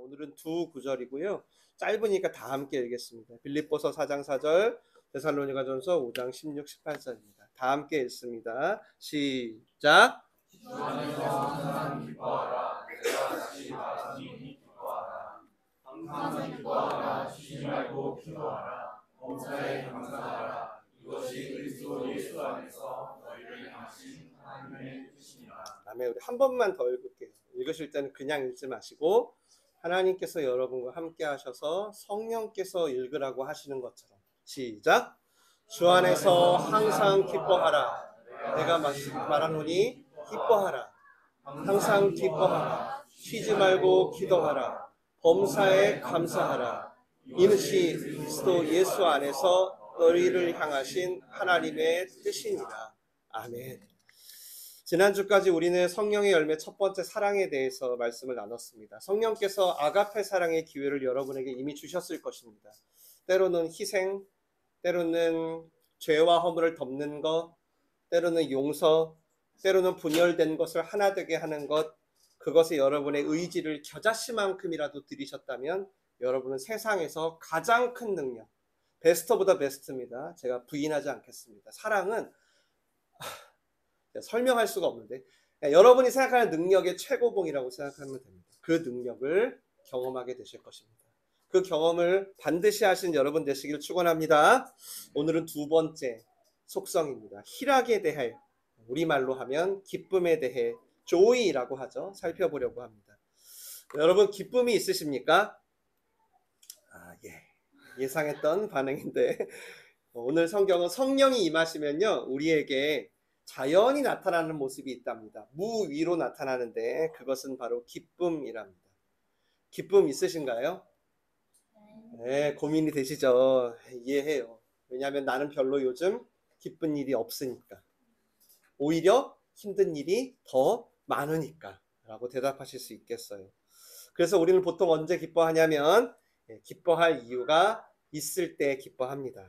오늘은 두 구절이고요. 짧으니까 다 함께 읽겠습니다. 빌립보서 4장 4절, 데살로니가전서 5장 16, 18절입니다. 다 함께 읽습니다. 시작. 주 안에서 항상 기뻐하라. 내가 다시 말하노니 기뻐하라. 항상 기뻐하라. 쉬지 말고 기도하라. 범사에 감사하라. 이것이 그리스도 예수 안에서 너희를 향하신 하나님의 뜻이니라. 아멘. 우리 한 번만 더 읽을게요. 읽으실 때는 그냥 읽지 마시고 하나님께서 여러분과 함께 하셔서 성령께서 읽으라고 하시는 것처럼 시작. 주 안에서 항상 기뻐하라. 내가 말하노니 기뻐하라. 항상 기뻐하라. 쉬지 말고 기도하라. 범사에 감사하라. 이것이 그리스도 예수 안에서 너희를 향하신 하나님의 뜻이니라. 아멘. 지난주까지 우리는 성령의 열매 첫 번째 사랑에 대해서 말씀을 나눴습니다. 성령께서 아가페 사랑의 기회를 여러분에게 이미 주셨을 것입니다. 때로는 희생, 때로는 죄와 허물을 덮는 것, 때로는 용서, 때로는 분열된 것을 하나 되게 하는 것, 그것에 여러분의 의지를 겨자씨만큼이라도 들이셨다면 여러분은 세상에서 가장 큰 능력, 베스트 오브 더 베스트입니다. 제가 부인하지 않겠습니다. 사랑은 설명할 수가 없는데 여러분이 생각하는 능력의 최고봉이라고 생각하면 됩니다. 그 능력을 경험하게 되실 것입니다. 그 경험을 반드시 하신 여러분 되시길 축원합니다. 오늘은 두 번째 속성입니다. 희락에 대해, 우리말로 하면 기쁨에 대해 조이라고 하죠. 살펴보려고 합니다. 여러분 기쁨이 있으십니까? 예상했던 반응인데 오늘 성경은 성령이 임하시면요 우리에게 자연히 나타나는 모습이 있답니다. 무위로 나타나는데 그것은 바로 기쁨이랍니다. 기쁨 있으신가요? 네, 고민이 되시죠? 이해해요. 왜냐하면 나는 별로 요즘 기쁜 일이 없으니까. 오히려 힘든 일이 더 많으니까 라고 대답하실 수 있겠어요. 그래서 우리는 보통 언제 기뻐하냐면 기뻐할 이유가 있을 때 기뻐합니다.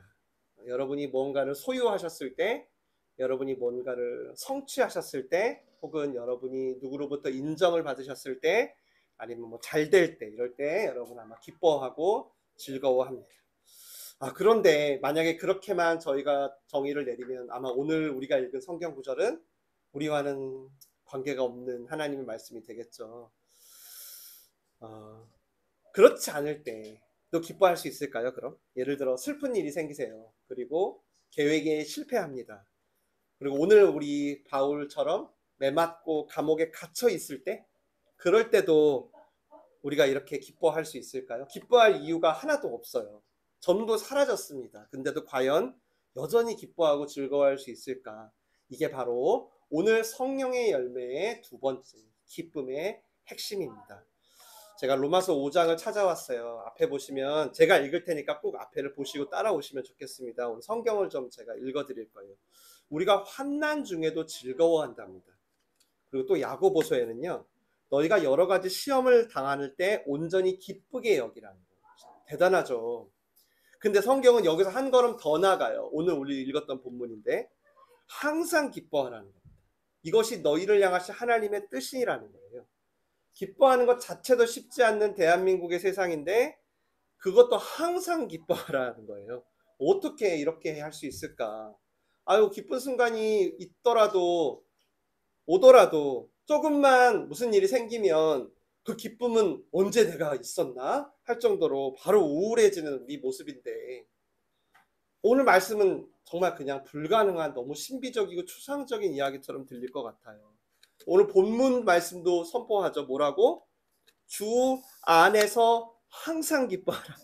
여러분이 뭔가를 소유하셨을 때, 여러분이 뭔가를 성취하셨을 때, 혹은 여러분이 누구로부터 인정을 받으셨을 때, 아니면 뭐 잘 될 때, 이럴 때 여러분 아마 기뻐하고 즐거워합니다. 그런데 만약에 그렇게만 저희가 정의를 내리면 아마 오늘 우리가 읽은 성경 구절은 우리와는 관계가 없는 하나님의 말씀이 되겠죠. 그렇지 않을 때 또 기뻐할 수 있을까요? 그럼 예를 들어 슬픈 일이 생기세요. 그리고 계획에 실패합니다. 그리고 오늘 우리 바울처럼 매맞고 감옥에 갇혀 있을 때, 그럴 때도 우리가 이렇게 기뻐할 수 있을까요? 기뻐할 이유가 하나도 없어요. 전부 사라졌습니다. 근데도 과연 여전히 기뻐하고 즐거워할 수 있을까? 이게 바로 오늘 성령의 열매의 두 번째 기쁨의 핵심입니다. 제가 로마서 5장을 찾아왔어요. 앞에 보시면 제가 읽을 테니까 꼭 앞에를 보시고 따라오시면 좋겠습니다. 오늘 성경을 좀 제가 읽어드릴 거예요. 우리가 환난 중에도 즐거워한답니다. 그리고 또 야고보서에는요, 너희가 여러 가지 시험을 당할 때 온전히 기쁘게 여기라는 거예요. 대단하죠. 근데 성경은 여기서 한 걸음 더 나가요. 오늘 우리 읽었던 본문인데 항상 기뻐하라는 겁니다. 이것이 너희를 향하신 하나님의 뜻이라는 거예요. 기뻐하는 것 자체도 쉽지 않는 대한민국의 세상인데 그것도 항상 기뻐하라는 거예요. 어떻게 이렇게 할 수 있을까? 기쁜 순간이 오더라도 조금만 무슨 일이 생기면 그 기쁨은 언제 내가 있었나 할 정도로 바로 우울해지는 우리 모습인데, 오늘 말씀은 정말 그냥 불가능한 너무 신비적이고 추상적인 이야기처럼 들릴 것 같아요. 오늘 본문 말씀도 선포하죠. 뭐라고? 주 안에서 항상 기뻐하라.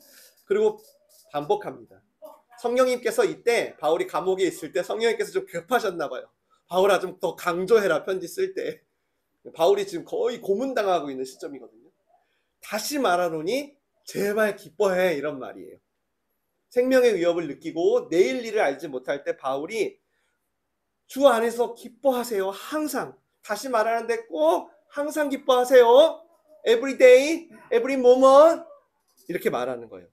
그리고 반복합니다. 성령님께서 이때 바울이 감옥에 있을 때 성령님께서 좀 급하셨나 봐요. 바울아 좀 더 강조해라, 편지 쓸 때. 바울이 지금 거의 고문당하고 있는 시점이거든요. 다시 말하노니 제발 기뻐해, 이런 말이에요. 생명의 위협을 느끼고 내일 일을 알지 못할 때 바울이 주 안에서 기뻐하세요. 항상. 다시 말하는데 꼭 항상 기뻐하세요. Every day, every moment. 이렇게 말하는 거예요.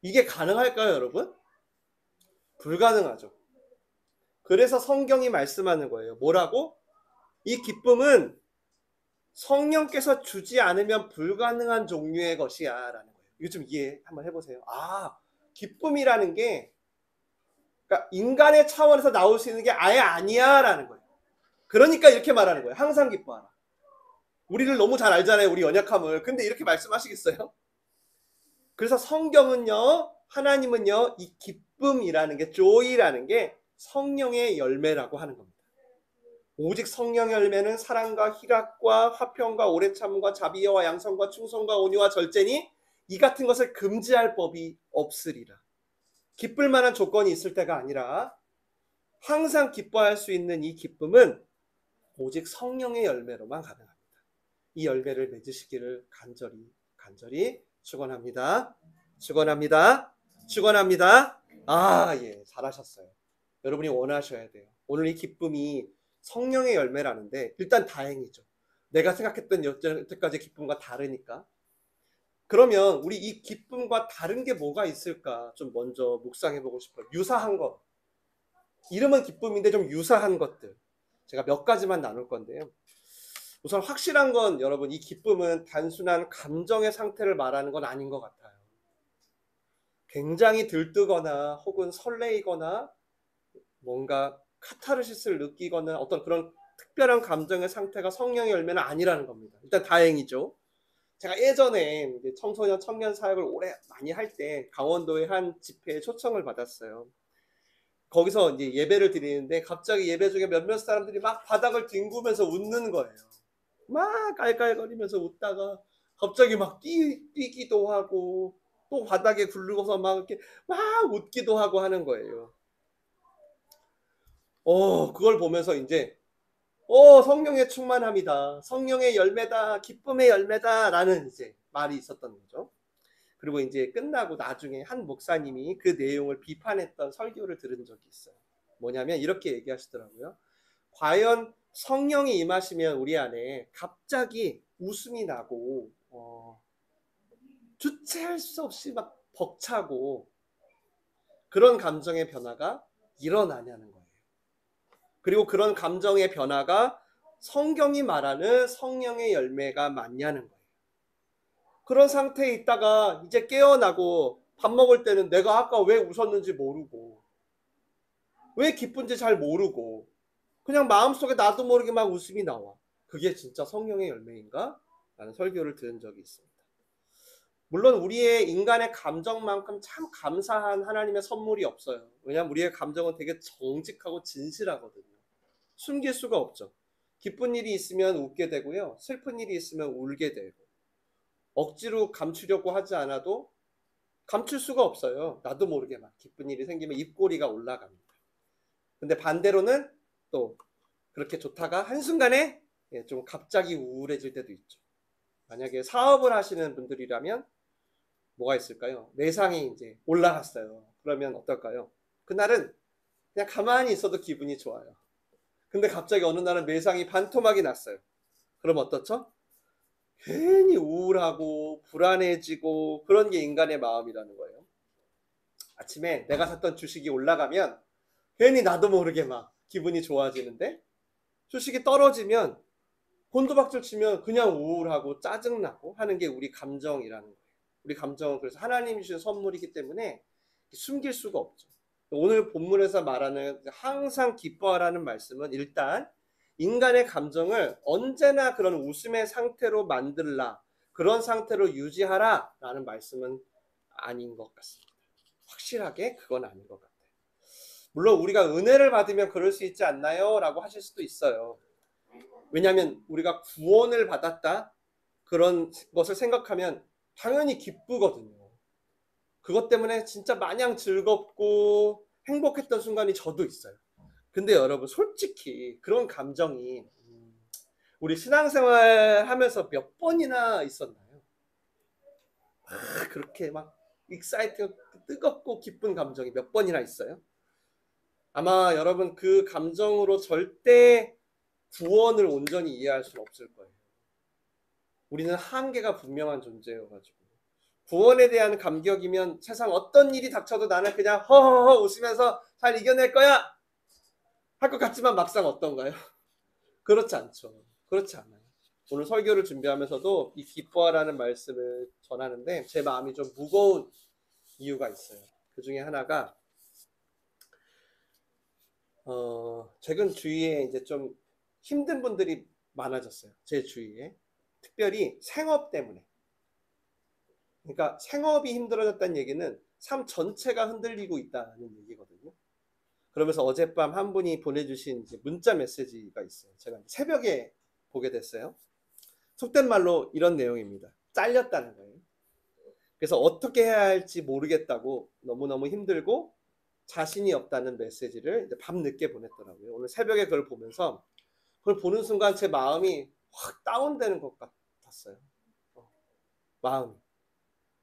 이게 가능할까요, 여러분? 불가능하죠. 그래서 성경이 말씀하는 거예요. 뭐라고? 이 기쁨은 성령께서 주지 않으면 불가능한 종류의 것이야 라는 거예요. 이거 좀 이해 한번 해보세요. 아, 기쁨이라는 게 그러니까 인간의 차원에서 나올 수 있는 게 아예 아니야 라는 거예요. 그러니까 이렇게 말하는 거예요. 항상 기뻐하라. 우리를 너무 잘 알잖아요, 우리 연약함을. 근데 이렇게 말씀하시겠어요? 그래서 성경은요, 하나님은요, 이 기쁨이라는 게, joy라는 게 성령의 열매라고 하는 겁니다. 오직 성령의 열매는 사랑과 희락과 화평과 오래 참음과 자비와 양성과 충성과 온유와 절제니 이 같은 것을 금지할 법이 없으리라. 기쁠 만한 조건이 있을 때가 아니라 항상 기뻐할 수 있는 이 기쁨은 오직 성령의 열매로만 가능합니다. 이 열매를 맺으시기를 간절히 축원합니다. 축원합니다. 축원합니다. 아, 예, 잘하셨어요. 여러분이 원하셔야 돼요. 오늘 이 기쁨이 성령의 열매라는데 일단 다행이죠. 내가 생각했던 여태까지 기쁨과 다르니까. 그러면 우리 이 기쁨과 다른 게 뭐가 있을까 좀 먼저 묵상해보고 싶어요. 유사한 것. 이름은 기쁨인데 좀 유사한 것들. 제가 몇 가지만 나눌 건데요. 우선 확실한 건 여러분, 이 기쁨은 단순한 감정의 상태를 말하는 건 아닌 것 같아요. 굉장히 들뜨거나 혹은 설레이거나 뭔가 카타르시스를 느끼거나 어떤 그런 특별한 감정의 상태가 성령의 열매는 아니라는 겁니다. 일단 다행이죠. 제가 예전에 청소년 청년 사역을 오래 많이 할 때 강원도의 한 집회에 초청을 받았어요. 거기서 이제 예배를 드리는데 갑자기 예배 중에 몇몇 사람들이 막 바닥을 뒹구면서 웃는 거예요. 막 깔깔거리면서 웃다가 갑자기 막 뛰기도 하고 또 바닥에 굴르고서 막 이렇게 막 웃기도 하고 하는 거예요. 그걸 보면서 이제 성령의 충만함이다. 성령의 열매다. 기쁨의 열매다. 라는 이제 말이 있었던 거죠. 그리고 이제 끝나고 나중에 한 목사님이 그 내용을 비판했던 설교를 들은 적이 있어요. 뭐냐면 이렇게 얘기하시더라고요. 과연 성령이 임하시면 우리 안에 갑자기 웃음이 나고 주체할 수 없이 막 벅차고 그런 감정의 변화가 일어나냐는 거예요. 그리고 그런 감정의 변화가 성경이 말하는 성령의 열매가 맞냐는 거예요. 그런 상태에 있다가 이제 깨어나고 밥 먹을 때는 내가 아까 왜 웃었는지 모르고 왜 기쁜지 잘 모르고 그냥 마음속에 나도 모르게 막 웃음이 나와. 그게 진짜 성령의 열매인가? 라는 설교를 들은 적이 있습니다. 물론 우리의 인간의 감정만큼 참 감사한 하나님의 선물이 없어요. 왜냐하면 우리의 감정은 되게 정직하고 진실하거든요. 숨길 수가 없죠. 기쁜 일이 있으면 웃게 되고요. 슬픈 일이 있으면 울게 되고 억지로 감추려고 하지 않아도 감출 수가 없어요. 나도 모르게 막 기쁜 일이 생기면 입꼬리가 올라갑니다. 근데 반대로는 또 그렇게 좋다가 한순간에 좀 갑자기 우울해질 때도 있죠. 만약에 사업을 하시는 분들이라면 뭐가 있을까요? 매상이 이제 올라갔어요. 그러면 어떨까요? 그날은 그냥 가만히 있어도 기분이 좋아요. 근데 갑자기 어느 날은 매상이 반토막이 났어요. 그럼 어떻죠? 괜히 우울하고 불안해지고 그런 게 인간의 마음이라는 거예요. 아침에 내가 샀던 주식이 올라가면 괜히 나도 모르게 막 기분이 좋아지는데 주식이 떨어지면 곤두박질 치면 그냥 우울하고 짜증나고 하는 게 우리 감정이라는 거예요. 우리 감정은 그래서 하나님이 주신 선물이기 때문에 숨길 수가 없죠. 오늘 본문에서 말하는 항상 기뻐하라는 말씀은 일단 인간의 감정을 언제나 그런 웃음의 상태로 만들라, 그런 상태로 유지하라 라는 말씀은 아닌 것 같습니다. 확실하게 그건 아닌 것 같아요. 물론 우리가 은혜를 받으면 그럴 수 있지 않나요? 라고 하실 수도 있어요. 왜냐하면 우리가 구원을 받았다 그런 것을 생각하면 당연히 기쁘거든요. 그것 때문에 진짜 마냥 즐겁고 행복했던 순간이 저도 있어요. 근데 여러분 솔직히 그런 감정이 우리 신앙생활 하면서 몇 번이나 있었나요? 그렇게 막 익사이팅 뜨겁고 기쁜 감정이 몇 번이나 있어요? 아마 여러분 그 감정으로 절대 구원을 온전히 이해할 수는 없을 거예요. 우리는 한계가 분명한 존재여가지고 구원에 대한 감격이면 세상 어떤 일이 닥쳐도 나는 그냥 허허허 웃으면서 잘 이겨낼 거야 할 것 같지만 막상 어떤가요? 그렇지 않죠. 그렇지 않아요. 오늘 설교를 준비하면서도 이 기뻐하라는 말씀을 전하는데 제 마음이 좀 무거운 이유가 있어요. 그 중에 하나가 최근 주위에 이제 좀 힘든 분들이 많아졌어요. 제 주위에. 특별히 생업 때문에. 그러니까 생업이 힘들어졌다는 얘기는 삶 전체가 흔들리고 있다는 얘기거든요. 그러면서 어젯밤 한 분이 보내주신 이제 문자 메시지가 있어요. 제가 새벽에 보게 됐어요. 속된 말로 이런 내용입니다. 잘렸다는 거예요. 그래서 어떻게 해야 할지 모르겠다고 너무너무 힘들고 자신이 없다는 메시지를 이제 밤늦게 보냈더라고요. 오늘 새벽에 그걸 보면서 그걸 보는 순간 제 마음이 확 다운되는 것 같았어요.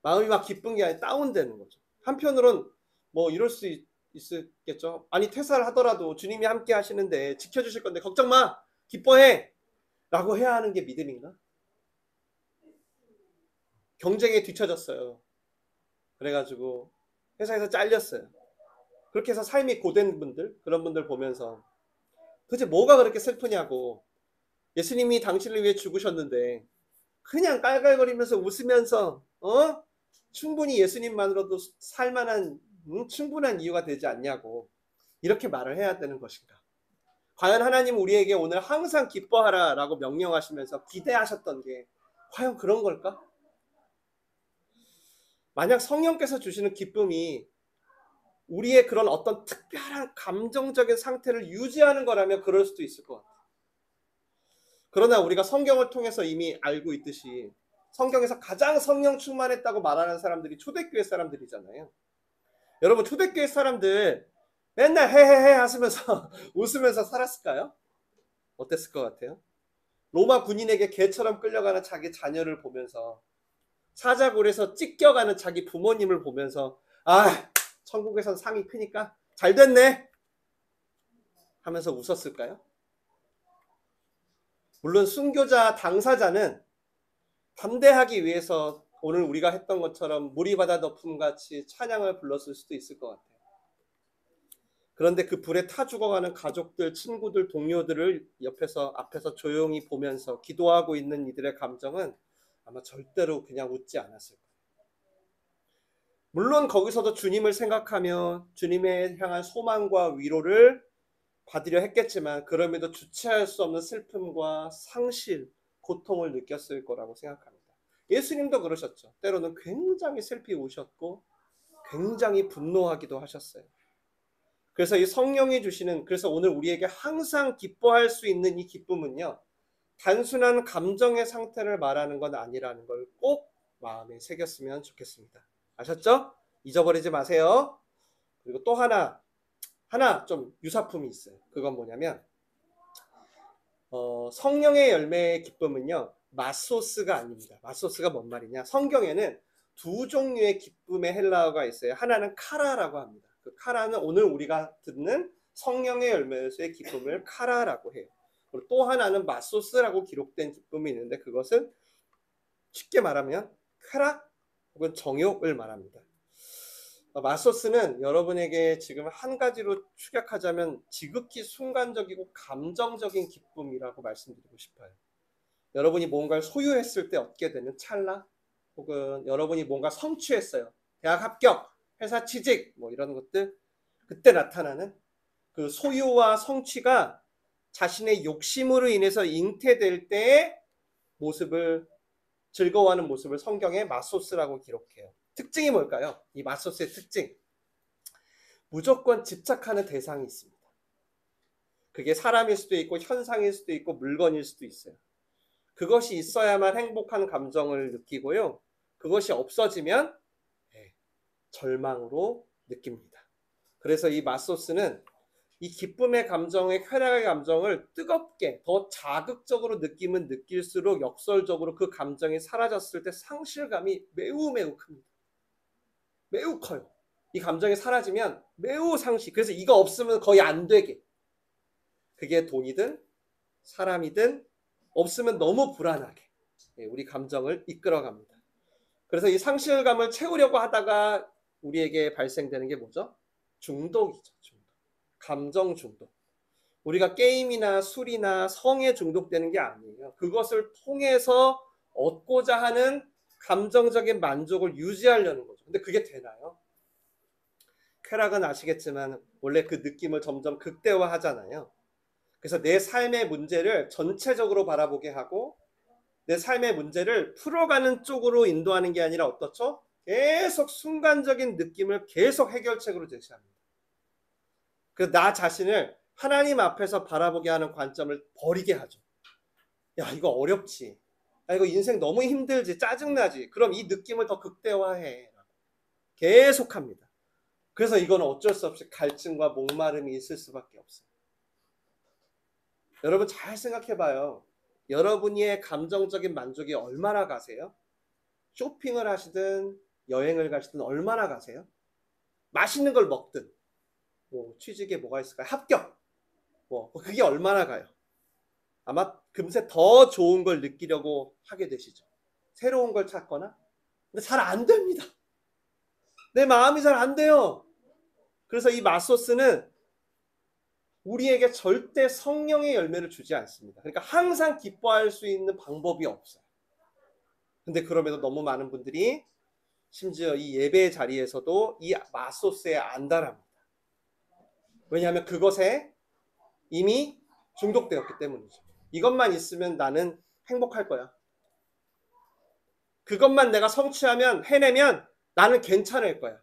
마음이 막 기쁜 게 아니라 다운되는 거죠. 한편으론 뭐 이럴 수 있겠죠. 아니 퇴사를 하더라도 주님이 함께 하시는데 지켜주실 건데 걱정 마, 기뻐해 라고 해야 하는 게 믿음인가? 경쟁에 뒤처졌어요. 그래가지고 회사에서 잘렸어요. 그렇게 해서 삶이 고된 분들, 그런 분들 보면서 도대체 뭐가 그렇게 슬프냐고. 예수님이 당신을 위해 죽으셨는데 그냥 깔깔거리면서 웃으면서 충분히 예수님만으로도 살만한 충분한 이유가 되지 않냐고 이렇게 말을 해야 되는 것인가. 과연 하나님 우리에게 오늘 항상 기뻐하라 라고 명령하시면서 기대하셨던 게 과연 그런 걸까? 만약 성령께서 주시는 기쁨이 우리의 그런 어떤 특별한 감정적인 상태를 유지하는 거라면 그럴 수도 있을 것 같아요. 그러나 우리가 성경을 통해서 이미 알고 있듯이 성경에서 가장 성령 충만했다고 말하는 사람들이 초대교회 사람들이잖아요. 여러분 초대교회 사람들 맨날 헤헤헤 하시면서 웃으면서 살았을까요? 어땠을 것 같아요? 로마 군인에게 개처럼 끌려가는 자기 자녀를 보면서 사자굴에서 찢겨가는 자기 부모님을 보면서 아 천국에선 상이 크니까 잘 됐네 하면서 웃었을까요? 물론 순교자 당사자는 담대하기 위해서 오늘 우리가 했던 것처럼 무리바다 덮음같이 찬양을 불렀을 수도 있을 것 같아요. 그런데 그 불에 타 죽어가는 가족들, 친구들, 동료들을 앞에서 조용히 보면서 기도하고 있는 이들의 감정은 아마 절대로 그냥 웃지 않았을 거예요. 물론 거기서도 주님을 생각하며 주님에 향한 소망과 위로를 받으려 했겠지만 그럼에도 주체할 수 없는 슬픔과 상실, 고통을 느꼈을 거라고 생각합니다. 예수님도 그러셨죠. 때로는 굉장히 슬피 우셨고 굉장히 분노하기도 하셨어요. 그래서 이 성령이 주시는, 그래서 오늘 우리에게 항상 기뻐할 수 있는 이 기쁨은요, 단순한 감정의 상태를 말하는 건 아니라는 걸 꼭 마음에 새겼으면 좋겠습니다. 아셨죠? 잊어버리지 마세요. 그리고 또 하나 좀 유사품이 있어요. 그건 뭐냐면 성령의 열매의 기쁨은요, 마소스가 아닙니다. 마소스가 뭔 말이냐? 성경에는 두 종류의 기쁨의 헬라어가 있어요. 하나는 카라라고 합니다. 그 카라는 오늘 우리가 듣는 성령의 열매에서의 기쁨을 카라라고 해요. 그리고 또 하나는 마소스라고 기록된 기쁨이 있는데 그것은 쉽게 말하면 쾌락 혹은 정욕을 말합니다. 마소스는 여러분에게 지금 한 가지로 축약하자면 지극히 순간적이고 감정적인 기쁨이라고 말씀드리고 싶어요. 여러분이 뭔가를 소유했을 때 얻게 되는 찰나, 혹은 여러분이 뭔가 성취했어요. 대학 합격, 회사 취직, 뭐 이런 것들, 그때 나타나는 그 소유와 성취가 자신의 욕심으로 인해서 잉태될 때의 모습을, 즐거워하는 모습을 성경에 마소스라고 기록해요. 특징이 뭘까요? 이 마소스의 특징. 무조건 집착하는 대상이 있습니다. 그게 사람일 수도 있고 현상일 수도 있고 물건일 수도 있어요. 그것이 있어야만 행복한 감정을 느끼고요. 그것이 없어지면 절망으로 느낍니다. 그래서 이 마소스는 이 기쁨의 감정의 쾌락의 감정을 뜨겁게 더 자극적으로 느끼면 느낄수록 역설적으로 그 감정이 사라졌을 때 상실감이 매우 큽니다. 매우 커요. 이 감정이 사라지면 매우 상실. 그래서 이거 없으면 거의 안 되게. 그게 돈이든 사람이든 없으면 너무 불안하게 우리 감정을 이끌어갑니다. 그래서 이 상실감을 채우려고 하다가 우리에게 발생되는 게 뭐죠? 중독이죠. 중독. 감정 중독. 우리가 게임이나 술이나 성에 중독되는 게 아니에요. 그것을 통해서 얻고자 하는 감정적인 만족을 유지하려는 거죠. 근데 그게 되나요? 쾌락은 아시겠지만 원래 그 느낌을 점점 극대화하잖아요. 그래서 내 삶의 문제를 전체적으로 바라보게 하고 내 삶의 문제를 풀어가는 쪽으로 인도하는 게 아니라 어떻죠? 계속 순간적인 느낌을 계속 해결책으로 제시합니다. 그래서 나 자신을 하나님 앞에서 바라보게 하는 관점을 버리게 하죠. 야, 이거 어렵지. 야, 이거 인생 너무 힘들지. 짜증나지. 그럼 이 느낌을 더 극대화해. 계속합니다. 그래서 이건 어쩔 수 없이 갈증과 목마름이 있을 수밖에 없어요. 여러분 잘 생각해봐요. 여러분의 감정적인 만족이 얼마나 가세요? 쇼핑을 하시든 여행을 가시든 얼마나 가세요? 맛있는 걸 먹든 뭐 취직에 뭐가 있을까요? 합격! 뭐 그게 얼마나 가요? 아마 금세 더 좋은 걸 느끼려고 하게 되시죠. 새로운 걸 찾거나. 근데 잘 안 됩니다. 내 마음이 잘 안 돼요. 그래서 이 맛소스는 우리에게 절대 성령의 열매를 주지 않습니다. 그러니까 항상 기뻐할 수 있는 방법이 없어요. 근데 그럼에도 너무 많은 분들이 심지어 이 예배 자리에서도 이 맛소스에 안달합니다. 왜냐하면 그것에 이미 중독되었기 때문이죠. 이것만 있으면 나는 행복할 거야. 그것만 내가 성취하면 해내면 나는 괜찮을 거야.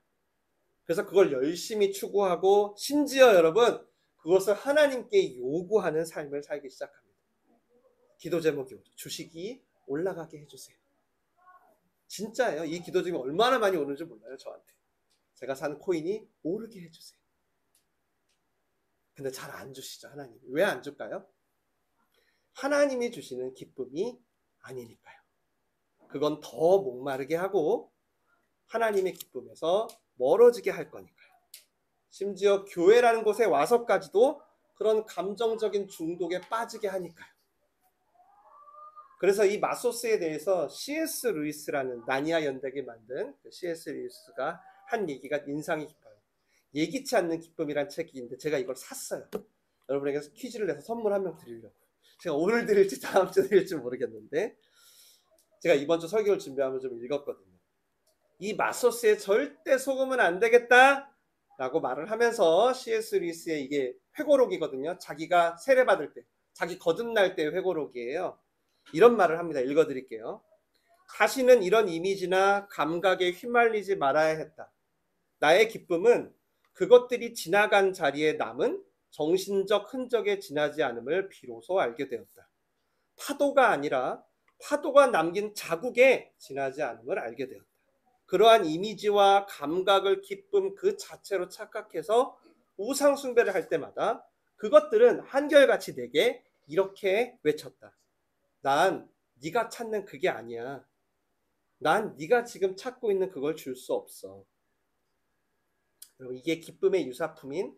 그래서 그걸 열심히 추구하고 심지어 여러분 그것을 하나님께 요구하는 삶을 살기 시작합니다. 기도 제목이 주식이 올라가게 해주세요. 진짜예요. 이 기도 제목이 얼마나 많이 오는지 몰라요. 저한테. 제가 산 코인이 오르게 해주세요. 근데 잘 안 주시죠. 하나님이. 왜 안 줄까요? 하나님이 주시는 기쁨이 아니니까요. 그건 더 목마르게 하고 하나님의 기쁨에서 멀어지게 할 거니까요. 심지어 교회라는 곳에 와서까지도 그런 감정적인 중독에 빠지게 하니까요. 그래서 이 맛소스에 대해서 C.S. 루이스라는 나니아 연대기 만든 C.S. 루이스가 한 얘기가 인상이 깊어요. 예기치 않는 기쁨이란 책인데 제가 이걸 샀어요. 여러분에게 퀴즈를 내서 선물 한 명 드리려고. 제가 오늘 드릴지 다음 주 드릴지 모르겠는데 제가 이번 주 설교를 준비하면 좀 읽었거든요. 이 맛소스에 절대 속으면 안 되겠다 라고 말을 하면서 C.S. 루이스의 이게 회고록이거든요. 자기가 세례받을 때, 자기 거듭날 때의 회고록이에요. 이런 말을 합니다. 읽어드릴게요. 다시는 이런 이미지나 감각에 휘말리지 말아야 했다. 나의 기쁨은 그것들이 지나간 자리에 남은 정신적 흔적에 지나지 않음을 비로소 알게 되었다. 파도가 아니라 파도가 남긴 자국에 지나지 않음을 알게 되었다. 그러한 이미지와 감각을 기쁨 그 자체로 착각해서 우상 숭배를 할 때마다 그것들은 한결같이 내게 이렇게 외쳤다. 난 네가 찾는 그게 아니야. 난 네가 지금 찾고 있는 그걸 줄 수 없어. 여러분, 이게 기쁨의 유사품인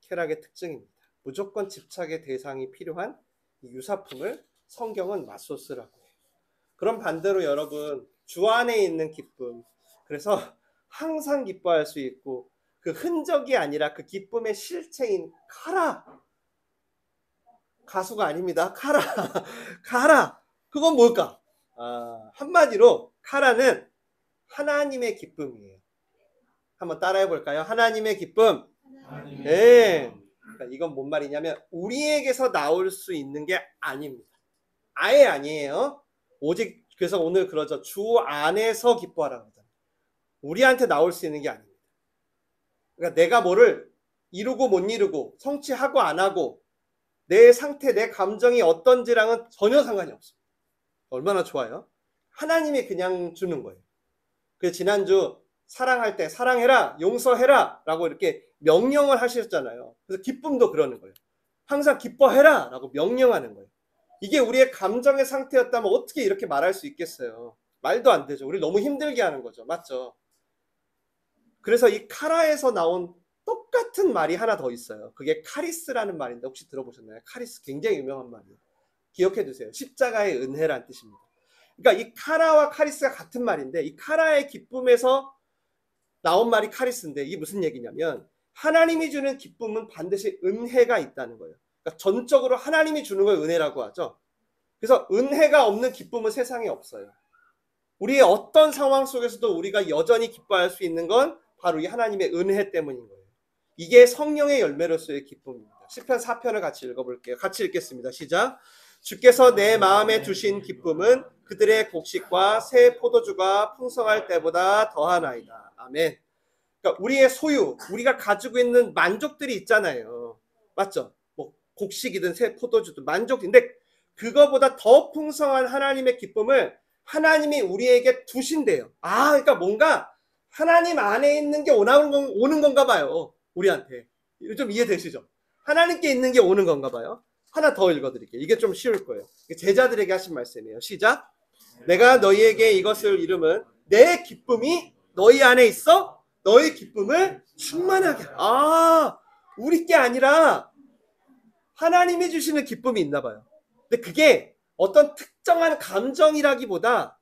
쾌락의 특징입니다. 무조건 집착의 대상이 필요한 이 유사품을 성경은 맛소스라고 해요. 그럼 반대로 여러분 주 안에 있는 기쁨, 그래서 항상 기뻐할 수 있고 그 흔적이 아니라 그 기쁨의 실체인 카라, 가수가 아닙니다. 카라 카라, 그건 뭘까? 한마디로 카라는 하나님의 기쁨이에요. 한번 따라해 볼까요? 하나님의 기쁨. 네. 그러니까 이건 뭔 말이냐면 우리에게서 나올 수 있는 게 아닙니다. 아예 아니에요. 오직 그래서 오늘 그러죠. 주 안에서 기뻐하라고 하잖아요. 우리한테 나올 수 있는 게 아닙니다. 그러니까 내가 뭐를 이루고 못 이루고 성취하고 안 하고 내 상태, 내 감정이 어떤지랑은 전혀 상관이 없습니다. 얼마나 좋아요? 하나님이 그냥 주는 거예요. 그래서 지난주 사랑할 때 사랑해라, 용서해라 라고 이렇게 명령을 하셨잖아요. 그래서 기쁨도 그러는 거예요. 항상 기뻐해라 라고 명령하는 거예요. 이게 우리의 감정의 상태였다면 어떻게 이렇게 말할 수 있겠어요? 말도 안 되죠. 우리 너무 힘들게 하는 거죠. 맞죠? 그래서 이 카라에서 나온 똑같은 말이 하나 더 있어요. 그게 카리스라는 말인데 혹시 들어보셨나요? 카리스 굉장히 유명한 말이에요. 기억해 두세요. 십자가의 은혜란 뜻입니다. 그러니까 이 카라와 카리스가 같은 말인데 이 카라의 기쁨에서 나온 말이 카리스인데 이게 무슨 얘기냐면 하나님이 주는 기쁨은 반드시 은혜가 있다는 거예요. 그러니까 전적으로 하나님이 주는 걸 은혜라고 하죠. 그래서 은혜가 없는 기쁨은 세상에 없어요. 우리의 어떤 상황 속에서도 우리가 여전히 기뻐할 수 있는 건 바로 이 하나님의 은혜 때문인 거예요. 이게 성령의 열매로서의 기쁨입니다. 시편 4편을 같이 읽어볼게요. 같이 읽겠습니다. 시작. 주께서 내 마음에 두신 기쁨은 그들의 곡식과 새 포도주가 풍성할 때보다 더하나이다. 아멘. 그러니까 우리의 소유, 우리가 가지고 있는 만족들이 있잖아요. 맞죠? 뭐 곡식이든 새 포도주든 만족인데 그거보다 더 풍성한 하나님의 기쁨을 하나님이 우리에게 두신대요. 그러니까 뭔가 하나님 안에 있는 게 오는 건가 봐요. 우리한테. 좀 이해되시죠? 하나님께 있는 게 오는 건가 봐요. 하나 더 읽어드릴게요. 이게 좀 쉬울 거예요. 제자들에게 하신 말씀이에요. 시작. 내가 너희에게 이것을 이름은 내 기쁨이 너희 안에 있어 너희 기쁨을 충만하게. 우리 게 아니라 하나님이 주시는 기쁨이 있나 봐요. 근데 그게 어떤 특정한 감정이라기보다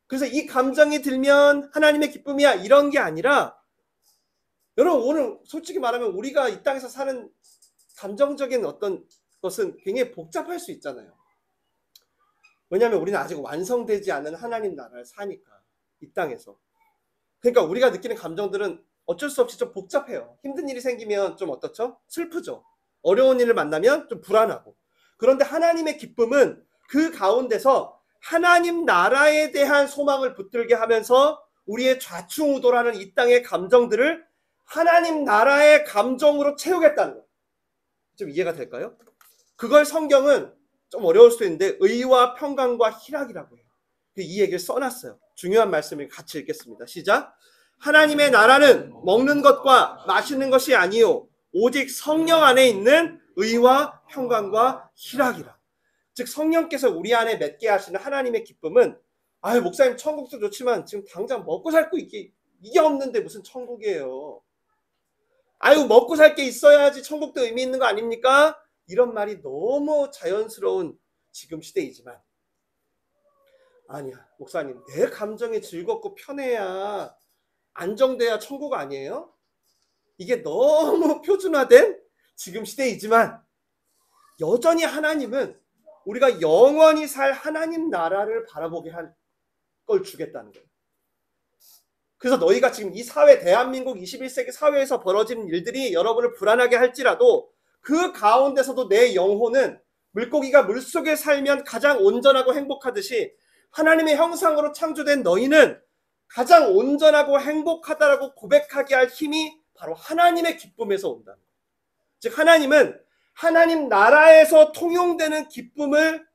그래서 이 감정이 들면 하나님의 기쁨이야 이런 게 아니라 여러분 오늘 솔직히 말하면 우리가 이 땅에서 사는 감정적인 어떤 것은 굉장히 복잡할 수 있잖아요. 왜냐하면 우리는 아직 완성되지 않은 하나님 나라를 사니까 이 땅에서. 그러니까 우리가 느끼는 감정들은 어쩔 수 없이 좀 복잡해요. 힘든 일이 생기면 좀 어떻죠? 슬프죠. 어려운 일을 만나면 좀 불안하고. 그런데 하나님의 기쁨은 그 가운데서 하나님 나라에 대한 소망을 붙들게 하면서 우리의 좌충우돌하는 이 땅의 감정들을 하나님 나라의 감정으로 채우겠다는 거예요. 좀 이해가 될까요? 그걸 성경은 좀 어려울 수도 있는데 의와 평강과 희락이라고 해요. 이 얘기를 써놨어요. 중요한 말씀을 같이 읽겠습니다. 시작. 하나님의 나라는 먹는 것과 마시는 것이 아니요 오직 성령 안에 있는 의와 평강과 희락이라. 즉 성령께서 우리 안에 맺게 하시는 하나님의 기쁨은 목사님 천국도 좋지만 지금 당장 먹고 살고 이게 없는데 무슨 천국이에요. 먹고 살 게 있어야지 천국도 의미 있는 거 아닙니까? 이런 말이 너무 자연스러운 지금 시대이지만 아니야 목사님 내 감정이 즐겁고 편해야 안정돼야 천국 아니에요? 이게 너무 표준화된 지금 시대이지만 여전히 하나님은 우리가 영원히 살 하나님 나라를 바라보게 할 걸 주겠다는 거예요. 그래서 너희가 지금 이 사회 대한민국 21세기 사회에서 벌어지는 일들이 여러분을 불안하게 할지라도 그 가운데서도 내 영혼은 물고기가 물속에 살면 가장 온전하고 행복하듯이 하나님의 형상으로 창조된 너희는 가장 온전하고 행복하다라고 고백하게 할 힘이 바로 하나님의 기쁨에서 온다는 거예요. 즉 하나님은 하나님 나라에서 통용되는 기쁨을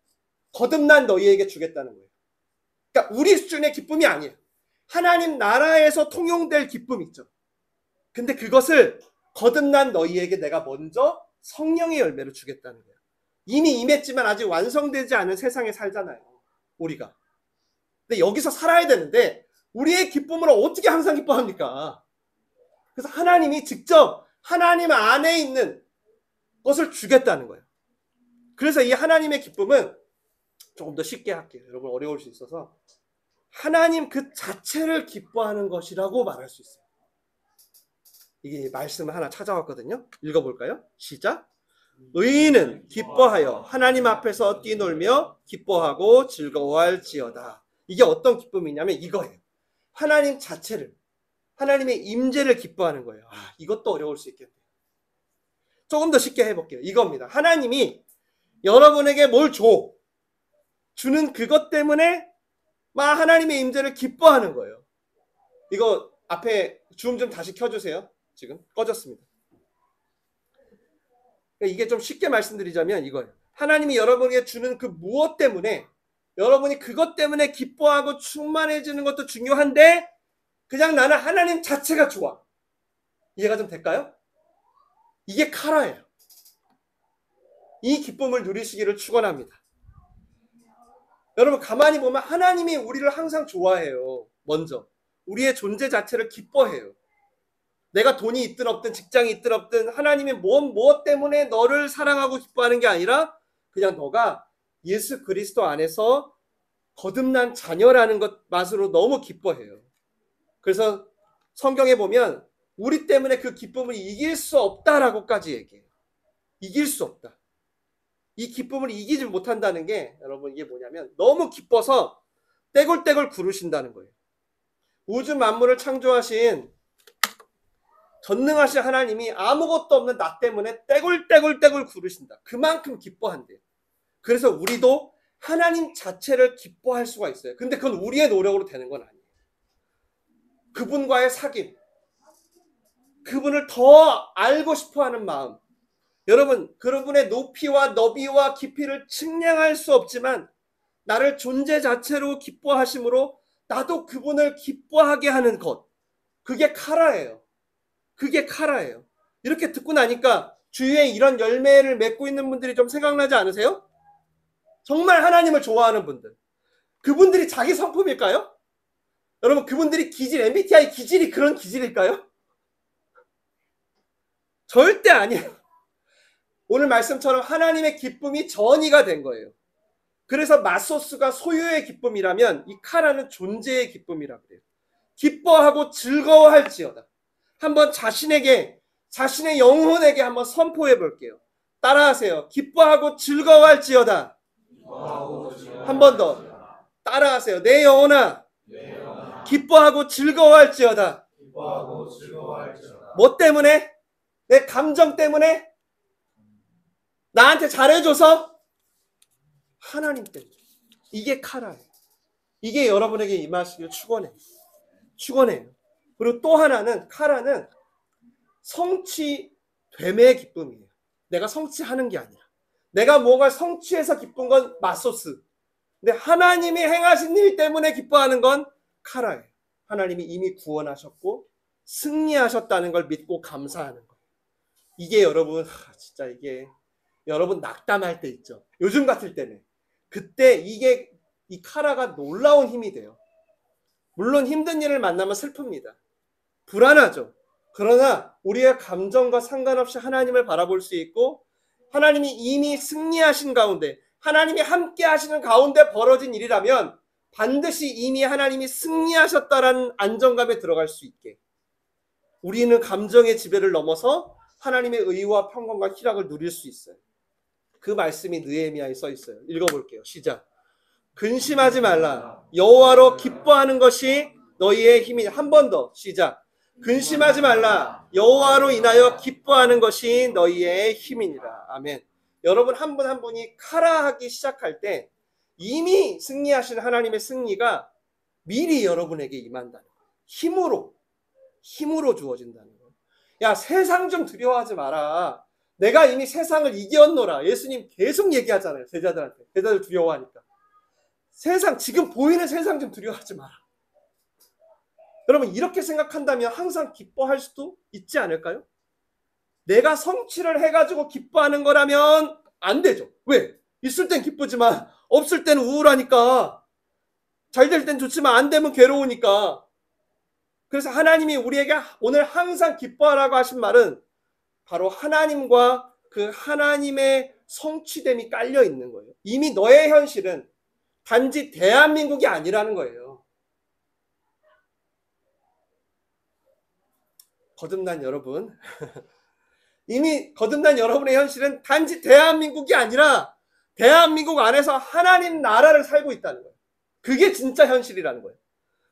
거듭난 너희에게 주겠다는 거예요. 그러니까 우리 수준의 기쁨이 아니에요. 하나님 나라에서 통용될 기쁨 있죠. 근데 그것을 거듭난 너희에게 내가 먼저 성령의 열매를 주겠다는 거예요. 이미 임했지만 아직 완성되지 않은 세상에 살잖아요. 우리가. 근데 여기서 살아야 되는데 우리의 기쁨을 어떻게 항상 기뻐합니까? 그래서 하나님이 직접 하나님 안에 있는 것을 주겠다는 거예요. 그래서 이 하나님의 기쁨은 조금 더 쉽게 할게요. 여러분 어려울 수 있어서 하나님 그 자체를 기뻐하는 것이라고 말할 수 있어요. 이게 말씀을 하나 찾아왔거든요. 읽어볼까요? 시작. 의인은 기뻐하여 하나님 앞에서 뛰놀며 기뻐하고 즐거워할지어다. 이게 어떤 기쁨이냐면 이거예요. 하나님 자체를, 하나님의 임재를 기뻐하는 거예요. 이것도 어려울 수 있겠네요. 조금 더 쉽게 해볼게요. 이겁니다. 하나님이 여러분에게 뭘 줘. 주는 그것 때문에 막 하나님의 임재를 기뻐하는 거예요. 이거 앞에 줌 좀 다시 켜주세요. 지금 꺼졌습니다. 이게 좀 쉽게 말씀드리자면 이거예요. 하나님이 여러분에게 주는 그 무엇 때문에 여러분이 그것 때문에 기뻐하고 충만해지는 것도 중요한데 그냥 나는 하나님 자체가 좋아. 이해가 좀 될까요? 이게 카라예요. 이 기쁨을 누리시기를 축원합니다. 여러분 가만히 보면 하나님이 우리를 항상 좋아해요. 먼저 우리의 존재 자체를 기뻐해요. 내가 돈이 있든 없든 직장이 있든 없든 하나님이 무엇 때문에 너를 사랑하고 기뻐하는 게 아니라 그냥 너가 예수 그리스도 안에서 거듭난 자녀라는 것 맛으로 너무 기뻐해요. 그래서 성경에 보면 우리 때문에 그 기쁨을 이길 수 없다라고까지 얘기해요. 이길 수 없다. 이 기쁨을 이기지 못한다는 게 여러분 이게 뭐냐면 너무 기뻐서 떼굴떼굴 구르신다는 거예요. 우주 만물을 창조하신 전능하신 하나님이 아무것도 없는 나 때문에 떼굴떼굴 구르신다. 그만큼 기뻐한대요. 그래서 우리도 하나님 자체를 기뻐할 수가 있어요. 근데 그건 우리의 노력으로 되는 건 아니에요. 그분과의 사귐, 그분을 더 알고 싶어하는 마음. 여러분, 그분의 높이와 너비와 깊이를 측량할 수 없지만 나를 존재 자체로 기뻐하심으로 나도 그분을 기뻐하게 하는 것. 그게 카라예요. 그게 카라예요. 이렇게 듣고 나니까 주위에 이런 열매를 맺고 있는 분들이 좀 생각나지 않으세요? 정말 하나님을 좋아하는 분들. 그분들이 자기 성품일까요? 여러분, 그분들이 기질, MBTI 기질이 그런 기질일까요? 절대 아니에요. 오늘 말씀처럼 하나님의 기쁨이 전이가 된 거예요. 그래서 마소스가 소유의 기쁨이라면 이 카라는 존재의 기쁨이라고 그래요. 기뻐하고 즐거워할지어다. 한번 자신에게, 자신의 영혼에게 한번 선포해 볼게요. 따라하세요. 기뻐하고 즐거워할지어다. 한 번 더. 따라하세요. 내 영혼아. 기뻐하고 즐거워할지어다. 뭐 때문에? 내 감정 때문에? 나한테 잘해줘서? 하나님 때문에. 이게 카라예요. 이게 여러분에게 임하시길 축원해요. 그리고 또 하나는 카라는 성취됨의 기쁨이에요. 내가 성취하는 게 아니라. 내가 뭔가 성취해서 기쁜 건 마소스. 근데 하나님이 행하신 일 때문에 기뻐하는 건 카라예요. 하나님이 이미 구원하셨고 승리하셨다는 걸 믿고 감사하는 거예요. 이게 여러분 진짜 이게 여러분 낙담할 때 있죠. 요즘 같을 때는. 그때 이게 이 카라가 놀라운 힘이 돼요. 물론 힘든 일을 만나면 슬픕니다. 불안하죠. 그러나 우리의 감정과 상관없이 하나님을 바라볼 수 있고 하나님이 이미 승리하신 가운데 하나님이 함께 하시는 가운데 벌어진 일이라면 반드시 이미 하나님이 승리하셨다라는 안정감에 들어갈 수 있게 우리는 감정의 지배를 넘어서 하나님의 의와 평강과 희락을 누릴 수 있어요. 그 말씀이 느헤미야에 써 있어요. 읽어볼게요. 시작. 근심하지 말라. 여호와로 기뻐하는 것이 너희의 힘이. 한 번 더. 시작. 근심하지 말라. 여호와로 인하여 기뻐하는 것이 너희의 힘이니라. 아멘. 여러분 한 분 한 분이 카라하기 시작할 때 이미 승리하신 하나님의 승리가 미리 여러분에게 임한다는 거예요. 힘으로 주어진다는 거예요. 야, 세상 좀 두려워하지 마라. 내가 이미 세상을 이겼노라. 예수님 계속 얘기하잖아요. 제자들한테. 제자들 두려워하니까. 세상, 지금 보이는 세상 좀 두려워하지 마라. 여러분 이렇게 생각한다면 항상 기뻐할 수도 있지 않을까요? 내가 성취를 해가지고 기뻐하는 거라면 안 되죠. 왜? 있을 땐 기쁘지만 없을 때는 우울하니까. 잘 될 땐 좋지만 안 되면 괴로우니까. 그래서 하나님이 우리에게 오늘 항상 기뻐하라고 하신 말은 바로 하나님과 그 하나님의 성취됨이 깔려 있는 거예요. 이미 너의 현실은 단지 대한민국이 아니라는 거예요. 거듭난 여러분, 이미 거듭난 여러분의 현실은 단지 대한민국이 아니라 대한민국 안에서 하나님 나라를 살고 있다는 거예요. 그게 진짜 현실이라는 거예요.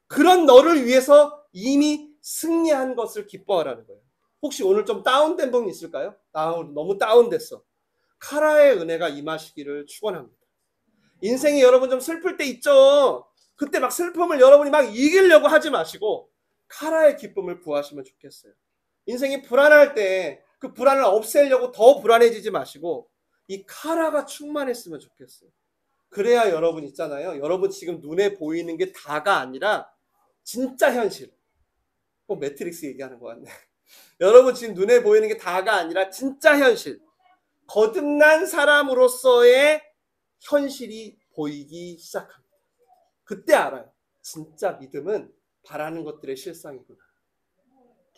그런 너를 위해서 이미 승리한 것을 기뻐하라는 거예요. 혹시 오늘 좀 다운된 분 있을까요? 너무 다운됐어. 카라의 은혜가 임하시기를 축원합니다. 인생이 여러분 좀 슬플 때 있죠. 그때 막 슬픔을 여러분이 막 이기려고 하지 마시고 카라의 기쁨을 구하시면 좋겠어요. 인생이 불안할 때 그 불안을 없애려고 더 불안해지지 마시고 이 카라가 충만했으면 좋겠어요. 그래야 여러분 있잖아요. 여러분 지금 눈에 보이는 게 다가 아니라 진짜 현실. 꼭 매트릭스 얘기하는 것 같네. 여러분 지금 눈에 보이는 게 다가 아니라 진짜 현실. 거듭난 사람으로서의 현실이 보이기 시작합니다. 그때 알아요. 진짜 믿음은 바라는 것들의 실상이구나.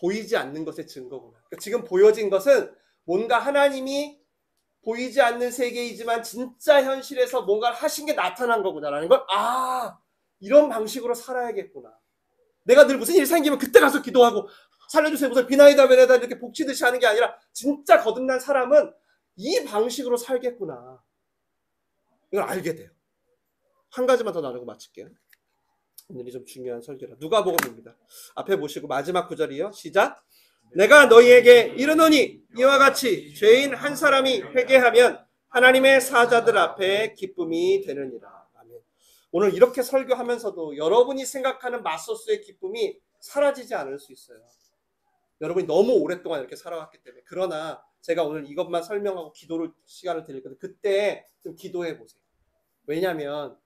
보이지 않는 것의 증거구나. 그러니까 지금 보여진 것은 뭔가 하나님이 보이지 않는 세계이지만 진짜 현실에서 뭔가 하신 게 나타난 거구나라는 걸 이런 방식으로 살아야겠구나. 내가 늘 무슨 일이 생기면 그때 가서 기도하고 살려주세요 무슨 비나이다 베네다 이렇게 복치듯이 하는 게 아니라 진짜 거듭난 사람은 이 방식으로 살겠구나. 이걸 알게 돼요. 한 가지만 더 나누고 마칠게요. 오늘이 좀 중요한 설교라. 누가복음입니다. 앞에 보시고 마지막 구절이요. 시작. 내가 너희에게 이르노니 이와 같이 죄인 한 사람이 회개하면 하나님의 사자들 앞에 기쁨이 되느니라. 아멘. 오늘 이렇게 설교하면서도 여러분이 생각하는 맛소스의 기쁨이 사라지지 않을 수 있어요. 여러분이 너무 오랫동안 이렇게 살아왔기 때문에. 그러나 제가 오늘 이것만 설명하고 기도를 시간을 드릴 건데 그때 좀 기도해 보세요. 왜냐하면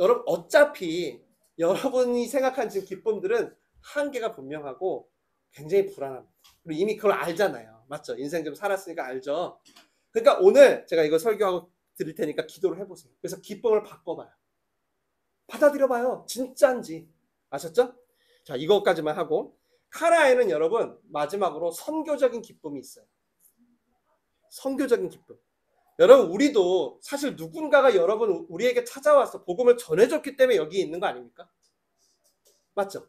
여러분 어차피 여러분이 생각한 지금 기쁨들은 한계가 분명하고 굉장히 불안합니다. 그리고 이미 그걸 알잖아요. 맞죠? 인생 좀 살았으니까 알죠. 그러니까 오늘 제가 이거 설교하고 드릴 테니까 기도를 해보세요. 그래서 기쁨을 바꿔봐요. 받아들여봐요. 진짜인지. 아셨죠? 자, 이것까지만 하고 카라에는 여러분 마지막으로 선교적인 기쁨이 있어요. 선교적인 기쁨. 여러분 우리도 사실 누군가가 여러분 우리에게 찾아와서 복음을 전해줬기 때문에 여기 있는 거 아닙니까? 맞죠?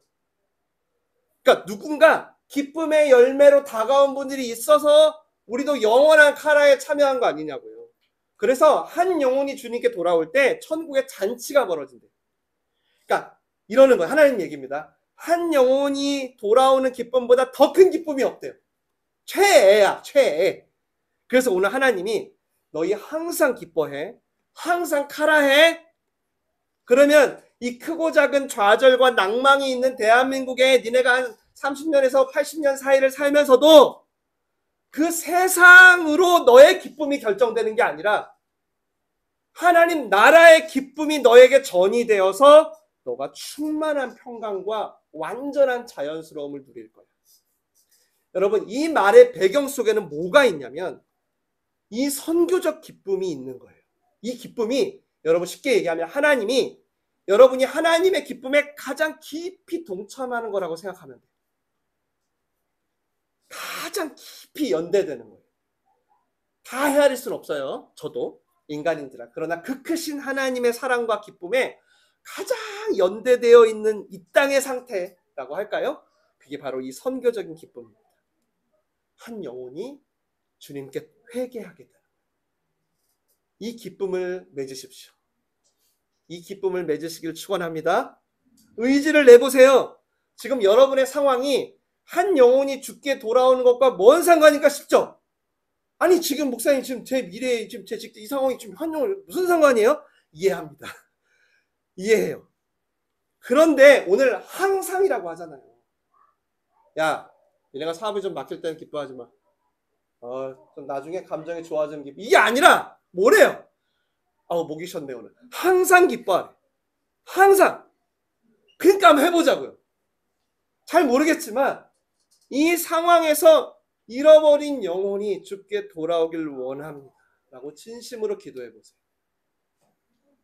그러니까 누군가 기쁨의 열매로 다가온 분들이 있어서 우리도 영원한 카라에 참여한 거 아니냐고요. 그래서 한 영혼이 주님께 돌아올 때 천국에 잔치가 벌어진대요. 그러니까 이러는 거예요. 하나님 얘기입니다. 한 영혼이 돌아오는 기쁨보다 더 큰 기쁨이 없대요. 최애야, 최애. 그래서 오늘 하나님이 너희 항상 기뻐해. 항상 카라해. 그러면 이 크고 작은 좌절과 낭망이 있는 대한민국에 니네가 한 30년에서 80년 사이를 살면서도 그 세상으로 너의 기쁨이 결정되는 게 아니라 하나님 나라의 기쁨이 너에게 전이되어서 너가 충만한 평강과 완전한 자연스러움을 누릴 거야. 여러분 이 말의 배경 속에는 뭐가 있냐면 이 선교적 기쁨이 있는 거예요. 이 기쁨이 여러분 쉽게 얘기하면 하나님이 여러분이 하나님의 기쁨에 가장 깊이 동참하는 거라고 생각하면 돼요. 가장 깊이 연대되는 거예요. 다 헤아릴 수는 없어요. 저도 인간인지라. 그러나 그 크신 하나님의 사랑과 기쁨에 가장 연대되어 있는 이 땅의 상태라고 할까요? 그게 바로 이 선교적인 기쁨입니다. 한 영혼이 주님께 회개하게 되는 거예요. 이 기쁨을 맺으십시오. 이 기쁨을 맺으시길 축원합니다. 의지를 내보세요. 지금 여러분의 상황이 한 영혼이 죽게 돌아오는 것과 뭔 상관인가 싶죠? 아니 지금 목사님 지금 제 미래에 지금 제 직접 이 상황이 지금 한 영혼 무슨 상관이에요? 이해합니다. 이해해요. 그런데 오늘 항상이라고 하잖아요. 야, 얘네가 사업이 좀 막힐 때는 기뻐하지 마. 좀 나중에 감정이 좋아지는 기쁨. 이게 아니라 뭐래요? 목이 쉬었네 오늘. 항상 기뻐하래. 항상. 그러니까 한번 해보자고요. 잘 모르겠지만 이 상황에서 잃어버린 영혼이 주께 돌아오길 원합니다. 라고 진심으로 기도해보세요.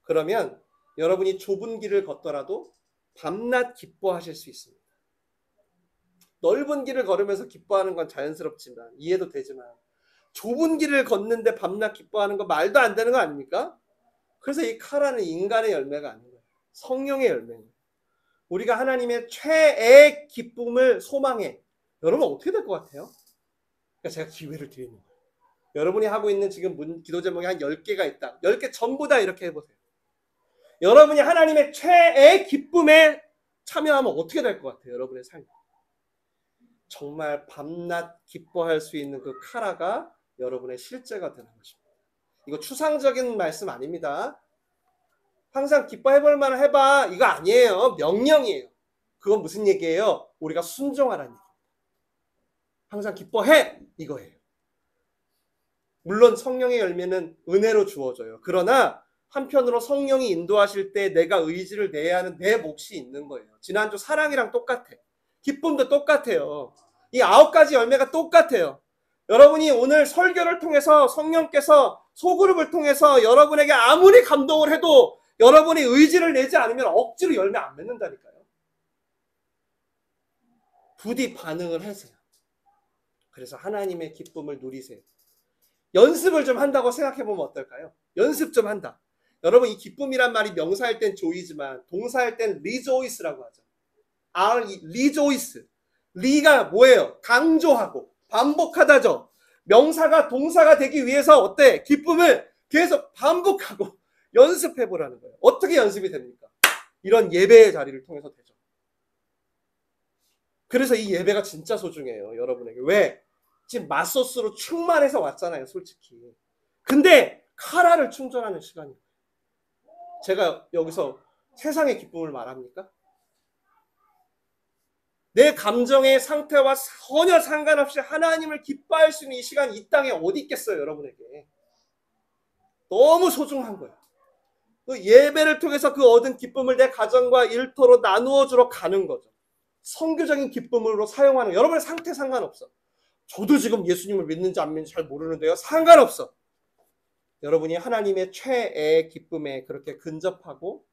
그러면 여러분이 좁은 길을 걷더라도 밤낮 기뻐하실 수 있습니다. 넓은 길을 걸으면서 기뻐하는 건 자연스럽지만 이해도 되지만 좁은 길을 걷는데 밤낮 기뻐하는 건 말도 안 되는 거 아닙니까? 그래서 이 카라는 인간의 열매가 아니에요. 성령의 열매예요. 우리가 하나님의 최애 기쁨을 소망해. 여러분 어떻게 될 것 같아요? 그러니까 제가 기회를 드리는 거예요. 여러분이 하고 있는 지금 기도 제목이 한 10개가 있다. 10개 전부 다 이렇게 해보세요. 여러분이 하나님의 최애 기쁨에 참여하면 어떻게 될 것 같아요? 여러분의 삶. 정말 밤낮 기뻐할 수 있는 그 카라가 여러분의 실제가 되는 것입니다. 이거 추상적인 말씀 아닙니다. 항상 기뻐해볼 만한 해봐. 이거 아니에요. 명령이에요. 그건 무슨 얘기예요? 우리가 순종하라는 얘기입니다. 항상 기뻐해. 이거예요. 물론 성령의 열매는 은혜로 주어져요. 그러나 한편으로 성령이 인도하실 때 내가 의지를 내야 하는 내 몫이 있는 거예요. 지난주 사랑이랑 똑같아. 기쁨도 똑같아요. 이 9가지 열매가 똑같아요. 여러분이 오늘 설교를 통해서 성령께서 소그룹을 통해서 여러분에게 아무리 감동을 해도 여러분이 의지를 내지 않으면 억지로 열매 안 맺는다니까요. 부디 반응을 하세요. 그래서 하나님의 기쁨을 누리세요. 연습을 좀 한다고 생각해보면 어떨까요? 연습 좀 한다. 여러분 이 기쁨이란 말이 명사일 땐 joy지만 동사일 땐 rejoice라고 하죠. rejoice. 리가 뭐예요? 강조하고 반복하다죠. 명사가 동사가 되기 위해서 어때? 기쁨을 계속 반복하고 연습해 보라는 거예요. 어떻게 연습이 됩니까? 이런 예배의 자리를 통해서 되죠. 그래서 이 예배가 진짜 소중해요, 여러분에게. 왜? 지금 맛소스로 충만해서 왔잖아요, 솔직히. 근데 카라를 충전하는 시간이에요. 제가 여기서 세상의 기쁨을 말합니까? 내 감정의 상태와 전혀 상관없이 하나님을 기뻐할 수 있는 이 시간이 이 땅에 어디 있겠어요, 여러분에게. 너무 소중한 거예요. 그 예배를 통해서 그 얻은 기쁨을 내 가정과 일터로 나누어 주러 가는 거죠. 선교적인 기쁨으로 사용하는 거예요. 여러분의 상태 상관없어. 저도 지금 예수님을 믿는지 안 믿는지 잘 모르는데요. 상관없어. 여러분이 하나님의 최애의 기쁨에 그렇게 근접하고,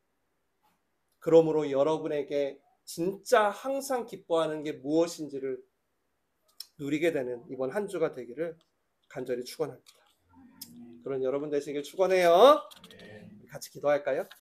그러므로 여러분에게 진짜 항상 기뻐하는 게 무엇인지를 누리게 되는 이번 한 주가 되기를 간절히 축원합니다. 그런 여러분 되시길 축원해요. 같이 기도할까요?